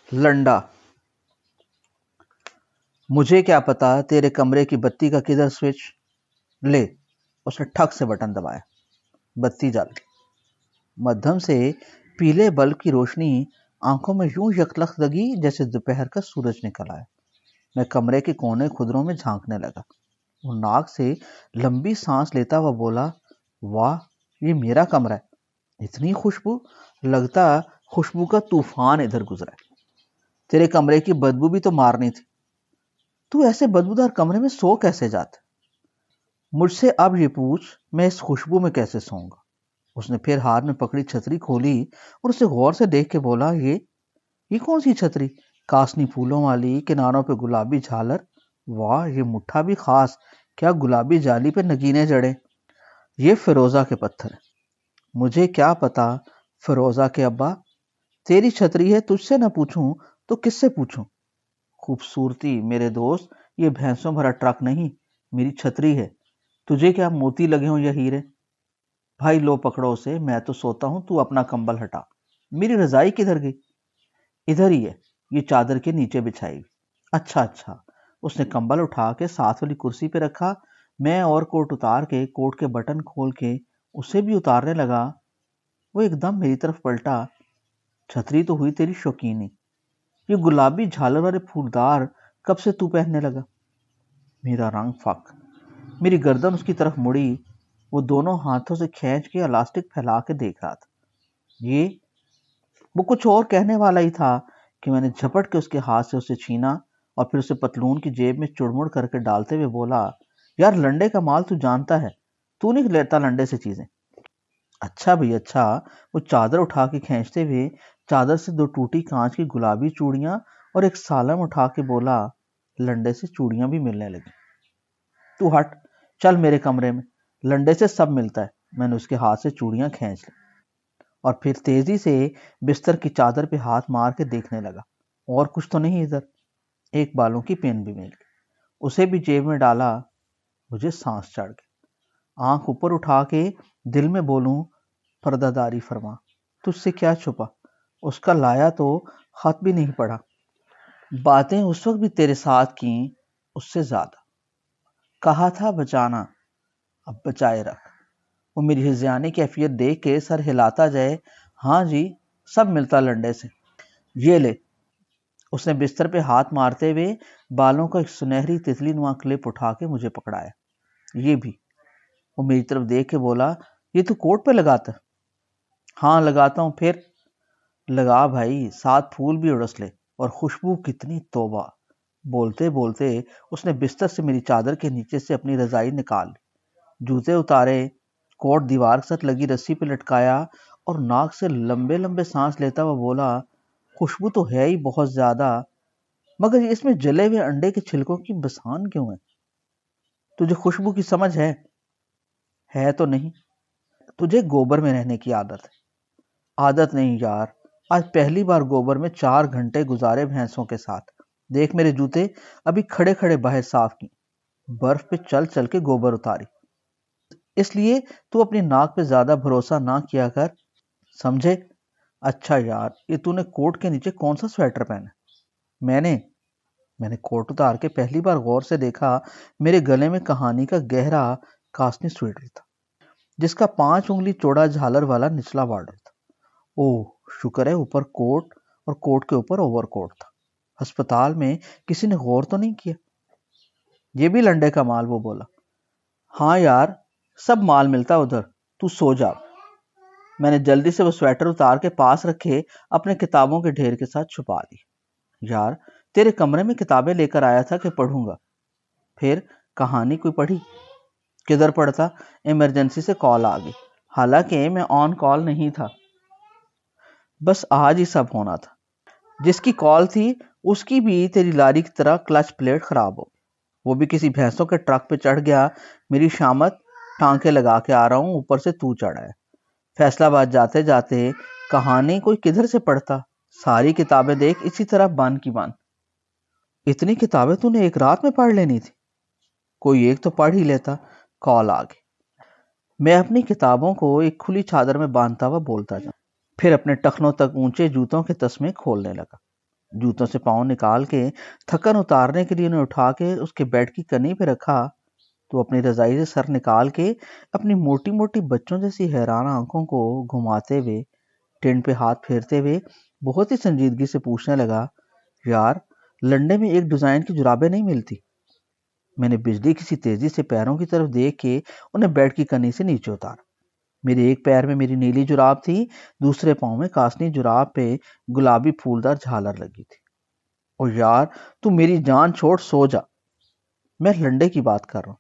Linda: مجھے کیا پتا تیرے کمرے کی بتی کا کدھر سوئچ؟ لے، اس نے ٹھک سے بٹن دبایا، بتی جل گئی۔ مدھم سے پیلے بلب کی روشنی آنکھوں میں یوں یکلخت لگی جیسے دوپہر کا سورج نکل آیا۔ میں کمرے کے کونے خدروں میں جھانکنے لگا۔ وہ ناک سے لمبی سانس لیتا ہوا بولا، واہ، یہ میرا کمرہ ہے، اتنی خوشبو، لگتا خوشبو کا طوفان ادھر گزرا ہے۔ تیرے کمرے کی بدبو بھی تو مارنی تھی، تو ایسے بدبودار کمرے میں سو کیسے جاتا؟ مجھ سے اب یہ پوچھ میں اس خوشبو میں کیسے سوؤں گا؟ اس نے پھر ہاتھ میں پکڑی چھتری کھولی اور اسے غور سے دیکھ کے بولا، یہ کون سی چھتری؟ کاسنی پھولوں والی، کناروں پہ گلابی جھالر، واہ، یہ مٹھا بھی خاص، کیا گلابی جالی پہ نگینے جڑے۔ یہ فیروزہ کے پتھر ہیں۔ مجھے کیا پتا فیروزہ کے ابا، تیری چھتری ہے، تجھ سے نہ پوچھوں تو کس سے پوچھوں؟ خوبصورتی میرے دوست، یہ بھینسوں بھرا ٹرک نہیں، میری چھتری ہے، تجھے کیا موتی لگے ہوں یا ہیرے؟ بھائی لو پکڑو اسے، میں تو سوتا ہوں، تو اپنا کمبل ہٹا۔ میری رضائی کدھر گئی؟ ادھر ہی ہے، یہ چادر کے نیچے بچھائی ہوئی۔ اچھا۔ اس نے کمبل اٹھا کے ساتھ والی کرسی پہ رکھا۔ میں اور کوٹ اتار کے کوٹ کے بٹن کھول کے اسے بھی اتارنے لگا۔ وہ ایک دم میری طرف پلٹا، چھتری تو ہوئی تیری شوقینی، یہ گلابی جھالر والے پھولدار کب سے تو پہننے لگا؟ میرا رنگ فک، میری گردن اس کی طرف مڑی، وہ دونوں ہاتھوں سے کھینچ کے الاسٹک پھیلا کے دیکھ رہا تھا۔ وہ کچھ اور کہنے والا ہی تھا کہ میں نے جھپٹ کے اس کے ہاتھ سے اسے چھینا اور پھر اسے پتلون کی جیب میں چڑمڑ کر کے ڈالتے ہوئے بولا، یار لنڈے کا مال تو جانتا ہے، تو نہیں لیتا لنڈے سے چیزیں۔ اچھا بھئی اچھا۔ وہ چادر اٹھا کے کھینچتے ہوئے چادر سے 2 ٹوٹی کانچ کی گلابی چوڑیاں اور ایک سالم اٹھا کے بولا، لنڈے سے چوڑیاں بھی ملنے لگی۔ تو ہٹ، چل میرے کمرے میں، لنڈے سے سب ملتا ہے۔ میں نے اس کے ہاتھ سے چوڑیاں کھینچ لی اور پھر تیزی سے بستر کی چادر پہ ہاتھ مار کے دیکھنے لگا، اور کچھ تو نہیں ادھر؟ ایک بالوں کی پین بھی مل گئی، اسے بھی جیب میں ڈالا۔ مجھے سانس چڑھ گئی۔ آنکھ اوپر اٹھا کے دل میں بولوں، پردہ داری فرما، تجھ سے کیا چھپا؟ اس کا لایا تو خط بھی نہیں پڑھا، باتیں اس وقت بھی تیرے ساتھ کیں، اس سے زیادہ۔ کہا تھا بچانا، اب بچائے رکھ۔ وہ میری ہذیانی کیفیت دیکھ کے سر ہلاتا جائے، ہاں جی، سب ملتا لنڈے سے، یہ لے۔ اس نے بستر پہ ہاتھ مارتے ہوئے بالوں کا ایک سنہری تتلی نما کلپ اٹھا کے مجھے پکڑایا، یہ بھی۔ وہ میری طرف دیکھ کے بولا، یہ تو کوٹ پہ لگاتا ہے؟ ہاں لگاتا ہوں، پھر لگا بھائی، 7 پھول بھی اڑس لے، اور خوشبو کتنی، توبہ۔ بولتے بولتے اس نے بستر سے میری چادر کے نیچے سے اپنی رضائی نکال لی، جوتے اتارے، کوٹ دیوار کے ساتھ لگی رسی پہ لٹکایا اور ناک سے لمبے لمبے سانس لیتا ہوا بولا، خوشبو تو ہے ہی بہت زیادہ، مگر اس میں جلے ہوئے انڈے کے چھلکوں کی بسان کیوں ہے؟ تجھے خوشبو کی سمجھ ہے تو نہیں؟ تجھے گوبر میں رہنے کی عادت ہے۔ عادت نہیں یار، آج پہلی بار گوبر میں 4 گھنٹے گزارے بھینسوں کے ساتھ۔ دیکھ میرے جوتے ابھی کھڑے کھڑے باہر صاف کی، برف پہ چل چل کے گوبر اتاری۔ اس لیے تو اپنی ناک پہ زیادہ بھروسہ نہ کیا کر، سمجھے؟ اچھا یار، یہ تو نے کوٹ کے نیچے کون سا سویٹر پہنا؟ میں نے کوٹ اتار کے پہلی بار غور سے دیکھا، میرے گلے میں کہانی کا گہرا کاسنی سویٹر تھا، جس کا 5 انگلی چوڑا جھالر والا نچلا بارڈر تھا۔ اوہ شکر ہے، اوپر کوٹ اور کوٹ کے اوپر اوور کوٹ تھا۔ ہسپتال میں کسی نے غور تو نہیں کیا؟ یہ بھی لنڈے کا مال؟ وہ بولا، ہاں یار، سب مال ملتا ادھر، تو سو جا۔ میں نے جلدی سے وہ سویٹر اتار کے پاس رکھے اپنے کتابوں کے ڈھیر کے ساتھ چھپا دی۔ یار تیرے کمرے میں کتابیں لے کر آیا تھا کہ پڑھوں گا۔ پھر کہانی کوئی پڑھی؟ کدھر پڑھتا، ایمرجنسی سے کال آ گئی، حالانکہ میں آن کال نہیں تھا، بس آج ہی سب ہونا تھا۔ جس کی کال تھی اس کی بھی تیری لاری کی طرح کلچ پلیٹ خراب ہو، وہ بھی کسی بھینسوں کے ٹرک پہ چڑھ گیا۔ میری شامت ٹانکے لگا کے آ رہا ہوں، اوپر سے تو چڑھا ہے۔ فیصلہ آباد جاتے جاتے کہانی کوئی کدھر سے پڑھتا، ساری کتابیں دیکھ اسی طرح بان کی بان۔ اتنی کتابیں تو نے ایک رات میں پڑھ لینی تھی، کوئی ایک تو پڑھ ہی لیتا۔ کال آ گئی۔ میں اپنی کتابوں کو ایک کھلی چادر میں باندھتا ہوا بولتا جاؤں، پھر اپنے ٹخنوں تک اونچے جوتوں کے تسمے کھولنے لگا۔ جوتوں سے پاؤں نکال کے تھکن اتارنے کے لیے انہیں اٹھا کے اس کے بیڈ کی کنی پہ رکھا تو اپنی رضائی سے سر نکال کے اپنی موٹی موٹی بچوں جیسی حیران آنکھوں کو گھماتے ہوئے ٹینٹ پہ ہاتھ پھیرتے ہوئے بہت ہی سنجیدگی سے پوچھنے لگا، یار لنڈے میں ایک ڈیزائن کی جرابیں نہیں ملتی؟ میں نے بجلی کسی تیزی سے پیروں کی طرف دیکھ کے انہیں بیڈ کی کنی سے نیچے اتارا۔ میرے ایک پیر میں میری نیلی جراب تھی، دوسرے پاؤں میں کاسنی جراب پہ گلابی پھولدار جھالر لگی تھی۔ اور یار تو میری جان چھوڑ سو جا، میں لنڈے کی بات کر رہا ہوں۔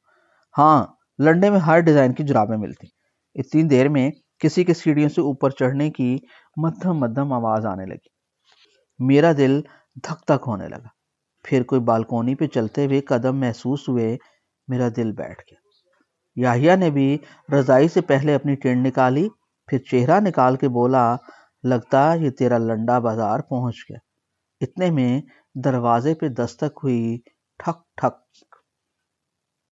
ہاں، لنڈے میں ہر ڈیزائن کی جرابیں ملتی۔ اتنی دیر میں کسی کے سیڑھیوں سے اوپر چڑھنے کی مدھم مدھم آواز آنے لگی۔ میرا دل دھک دھک ہونے لگا۔ پھر کوئی بالکونی پہ چلتے ہوئے قدم محسوس ہوئے، میرا دل بیٹھ گیا۔ یحییٰ نے بھی رضائی سے پہلے اپنی ٹینٹ نکالی، پھر چہرہ نکال کے بولا، لگتا یہ تیرا لنڈا بازار پہنچ گیا۔ اتنے میں دروازے پہ دستک ہوئی، ٹھک ٹھک